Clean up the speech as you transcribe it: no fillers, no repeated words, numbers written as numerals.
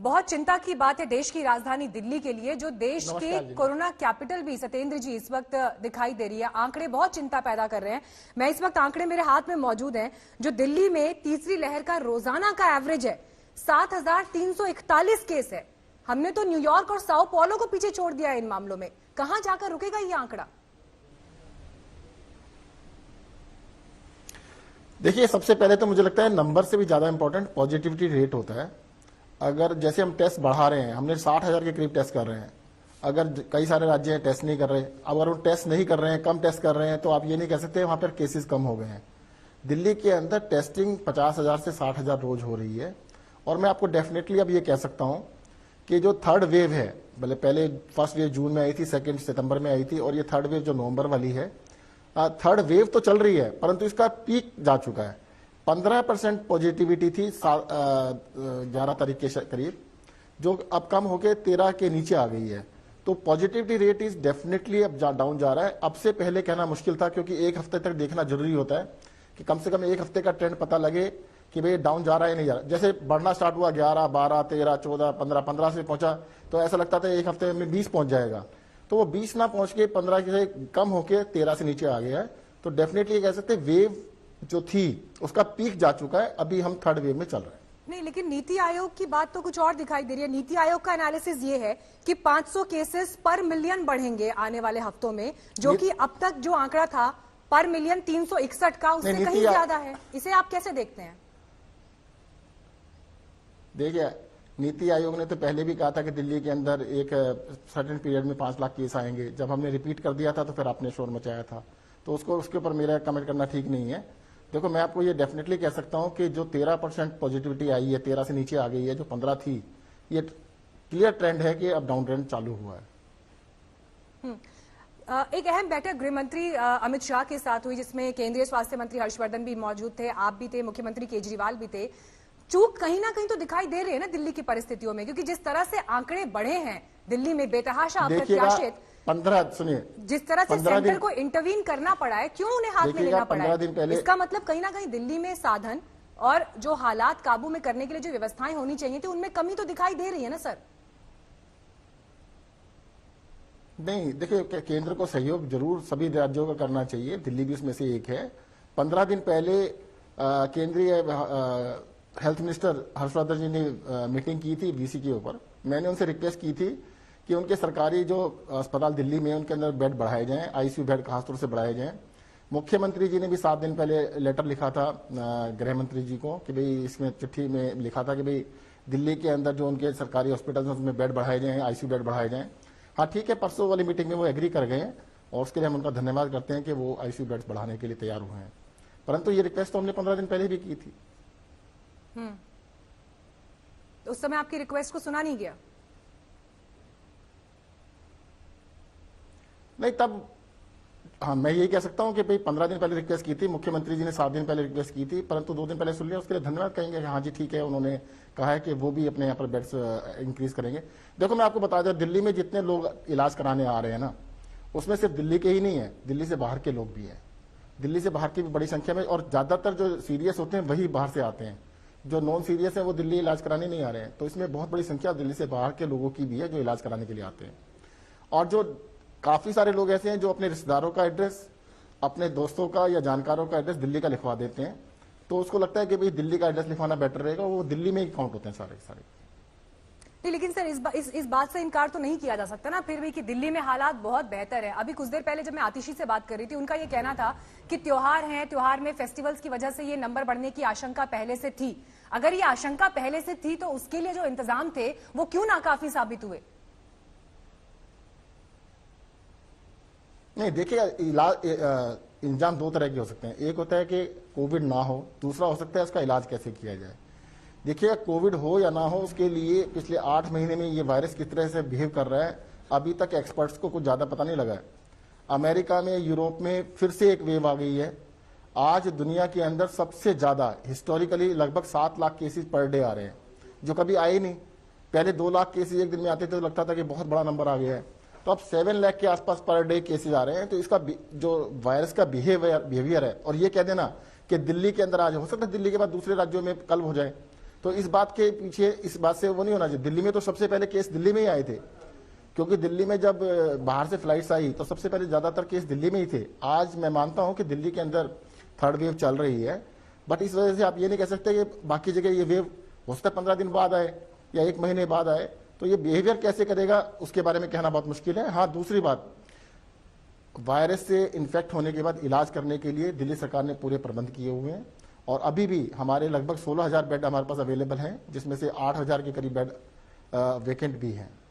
बहुत चिंता की बात है देश की राजधानी दिल्ली के लिए, जो देश के कोरोना कैपिटल भी सत्येंद्र जी इस वक्त दिखाई दे रही है। आंकड़े बहुत चिंता पैदा कर रहे हैं। मैं इस वक्त आंकड़े मेरे हाथ में मौजूद हैं, जो दिल्ली में तीसरी लहर का रोजाना का एवरेज है 7,341 केस है। हमने तो न्यूयॉर्क और साओ पौलो को पीछे छोड़ दिया है इन मामलों में। कहां जाकर रुकेगा ये आंकड़ा? देखिए, सबसे पहले तो मुझे लगता है नंबर से भी ज्यादा इंपॉर्टेंट पॉजिटिविटी रेट होता है। अगर जैसे हम टेस्ट बढ़ा रहे हैं, हमने 60,000 के करीब टेस्ट कर रहे हैं, अगर कई सारे राज्य हैं टेस्ट नहीं कर रहे, अगर वो टेस्ट नहीं कर रहे हैं, कम टेस्ट कर रहे हैं, तो आप ये नहीं कह सकते वहां पर केसेस कम हो गए हैं। दिल्ली के अंदर टेस्टिंग 50,000 से 60,000 रोज हो रही है। और मैं आपको डेफिनेटली अब ये कह सकता हूं कि जो थर्ड वेव है, भले पहले फर्स्ट वेव जून में आई थी, सेकेंड सितंबर में आई थी, और ये थर्ड वेव जो नवंबर वाली है, थर्ड वेव तो चल रही है, परंतु इसका पीक जा चुका है। 15% पॉजिटिविटी थी 11 तारीख के करीब, जो अब कम होकर 13 के नीचे आ गई है। तो पॉजिटिविटी रेट इज डेफिनेटली अब डाउन जा रहा है। अब से पहले कहना मुश्किल था, क्योंकि एक हफ्ते तक देखना जरूरी होता है कि कम से कम एक हफ्ते का ट्रेंड पता लगे कि भाई डाउन जा रहा है नहीं जा रहा। जैसे बढ़ना स्टार्ट हुआ 11, 12, 13, 14, 15 से पहुंचा, तो ऐसा लगता था एक हफ्ते में 20 पहुंच जाएगा। तो वो 20 ना पहुंच के 15 से कम होके 13 से नीचे आ गया है। तो डेफिनेटली कह सकते वेव जो थी उसका पीक जा चुका है। अभी हम थर्ड वेव में चल रहे हैं। नहीं, लेकिन नीति आयोग की बात तो कुछ और दिखाई दे रही है। नीति आयोग का एनालिसिस ये है कि 500 केसेस पर मिलियन बढ़ेंगे आने वाले हफ्तों में, जो कि अब तक जो आंकड़ा था पर मिलियन 361 का, उससे कहीं ज्यादा है। इसे आप कैसे देखते हैं? देखिए, नीति आयोग ने तो पहले भी कहा था कि दिल्ली के अंदर एक सर्टेन पीरियड में 5 लाख केस आएंगे। जब हमने रिपीट कर दिया था तो फिर आपने शोर मचाया था, तो उसके ऊपर मेरा कमेंट करना ठीक नहीं है। देखो, मैं आपको ये डेफिनेटली कह सकता हूं कि जो 13% पॉजिटिविटी आई है, 13 से नीचे आ गई है, जो 15 थी, ये क्लियर ट्रेंड है कि अब डाउन ट्रेंड चालू हुआ है। एक अहम बैठक गृह मंत्री अमित शाह के साथ हुई, जिसमें केंद्रीय स्वास्थ्य मंत्री हर्षवर्धन भी मौजूद थे, आप भी थे, मुख्यमंत्री केजरीवाल भी थे। चूक कहीं ना कहीं तो दिखाई दे रही है ना दिल्ली की परिस्थितियों में, क्योंकि जिस तरह से आंकड़े बढ़े हैं दिल्ली में बेतहाशा अप्रत्याशित, 15 सुनिए, जिस तरह से सेंटर को इंटरवीन करना पड़ा है, क्यों उन्हें हाथ में लेना पड़ा है? इसका मतलब कहीं ना कहीं दिल्ली में साधन और जो हालात काबू में करने के लिए जो व्यवस्थाएं होनी चाहिए थी, उनमें कमी तो दिखाई दे रही है ना सर? नहीं, देखिए, केंद्र को सहयोग जरूर सभी राज्यों को करना चाहिए, दिल्ली भी उसमें से एक है। 15 दिन पहले केंद्रीय हेल्थ मिनिस्टर हर्षवर्धन जी ने मीटिंग की थी वीसी के ऊपर। मैंने उनसे रिक्वेस्ट की थी कि उनके सरकारी जो अस्पताल दिल्ली में, उनके अंदर बेड बढ़ाए जाएं, आईसीयू बेड खासतौर से बढ़ाए जाएं। मुख्यमंत्री जी ने भी 7 दिन पहले लेटर लिखा था गृह मंत्री जी को कि भाई, इसमें चिट्ठी में लिखा था कि भाई दिल्ली के अंदर जो उनके सरकारी हॉस्पिटल हैं उसमें बेड बढ़ाए जाएं, आईसीयू बेड बढ़ाए जाएं। हाँ ठीक है, परसों वाली मीटिंग में वो एग्री कर गए हैं, और उसके लिए हम उनका धन्यवाद करते हैं कि वो आईसीयू बेड्स बढ़ाने के लिए तैयार हुए हैं। परंतु ये रिक्वेस्ट तो हमने 15 दिन पहले भी की थी। तो उस समय आपकी रिक्वेस्ट को सुना नहीं गया? नहीं, तब हाँ, मैं यही कह सकता हूं कि भाई 15 दिन पहले रिक्वेस्ट की थी, मुख्यमंत्री जी ने 7 दिन पहले रिक्वेस्ट की थी, परंतु 2 दिन पहले सुन लिया। उसके लिए धन्यवाद कहेंगे कि हाँ जी ठीक है, उन्होंने कहा है कि वो भी अपने यहाँ पर बेड्स इंक्रीज करेंगे। देखो, मैं आपको बता दूं, दिल्ली में जितने लोग इलाज कराने आ रहे हैं ना, उसमें सिर्फ दिल्ली के ही नहीं है, दिल्ली से बाहर के लोग भी हैं। दिल्ली से बाहर की भी बड़ी संख्या में, और ज्यादातर जो सीरियस होते हैं वही बाहर से आते हैं। जो नॉन सीरियस है वो दिल्ली इलाज कराने नहीं आ रहे हैं। तो इसमें बहुत बड़ी संख्या दिल्ली से बाहर के लोगों की भी है जो इलाज कराने के लिए आते हैं। और जो काफी सारे लोग ऐसे हैं जो अपने रिश्तेदारों का एड्रेस, अपने दोस्तों का या जानकारों का एड्रेस दिल्ली का लिखवा देते हैं। तो उसको लगता है कि भाई दिल्ली का एड्रेस लिखवाना बेटर रहेगा, वो दिल्ली में ही काउंट होते हैं सारे सारे। नहीं, लेकिन सर इस बात से इनकार तो नहीं किया जा सकता ना फिर भी कि दिल्ली में हालात बहुत बेहतर है। अभी कुछ देर पहले जब मैं आतिशी से बात कर रही थी, उनका ये कहना था कि त्योहार हैं, त्योहार में फेस्टिवल्स की वजह से ये नंबर बढ़ने की आशंका पहले से थी। अगर ये आशंका पहले से थी तो उसके लिए जो इंतजाम थे वो क्यों नाकाफी साबित हुए? नहीं, देखिए, इंतजाम 2 तरह के हो सकते हैं। एक होता है कि कोविड ना हो, दूसरा हो सकता है उसका इलाज कैसे किया जाए। देखिए, कोविड हो या ना हो, उसके लिए पिछले 8 महीने में ये वायरस किस तरह से बिहेव कर रहा है, अभी तक एक्सपर्ट्स को कुछ ज्यादा पता नहीं लगा है। अमेरिका में, यूरोप में फिर से एक वेव आ गई है। आज दुनिया के अंदर सबसे ज्यादा हिस्टोरिकली लगभग 7 लाख केसेस पर डे आ रहे हैं, जो कभी आए नहीं। पहले 2 लाख केसेस एक दिन में आते थे तो लगता था कि बहुत बड़ा नंबर आ गया है। तो अब 7 लाख के आसपास पर डे केसेस आ रहे हैं। तो इसका जो वायरस का बिहेवियर है, और ये कह देना कि दिल्ली के अंदर आज हो सकता है, दिल्ली के बाद दूसरे राज्यों में कल हो जाए, तो इस बात के पीछे, इस बात से वो नहीं होना चाहिए। दिल्ली में तो सबसे पहले केस दिल्ली में ही आए थे, क्योंकि दिल्ली में जब बाहर से फ्लाइट्स आई तो सबसे पहले ज्यादातर केस दिल्ली में ही थे। आज मैं मानता हूं कि दिल्ली के अंदर थर्ड वेव चल रही है, बट इस वजह से आप ये नहीं कह सकते कि बाकी जगह ये वेव हो सकता है 15 दिन बाद आए या 1 महीने बाद आए। तो ये बिहेवियर कैसे करेगा उसके बारे में कहना बहुत मुश्किल है। हाँ, दूसरी बात, वायरस से इन्फेक्ट होने के बाद इलाज करने के लिए दिल्ली सरकार ने पूरे प्रबंध किए हुए हैं, और अभी भी हमारे लगभग 16,000 बेड हमारे पास अवेलेबल हैं, जिसमें से 8,000 के करीब बेड वेकेंट भी हैं।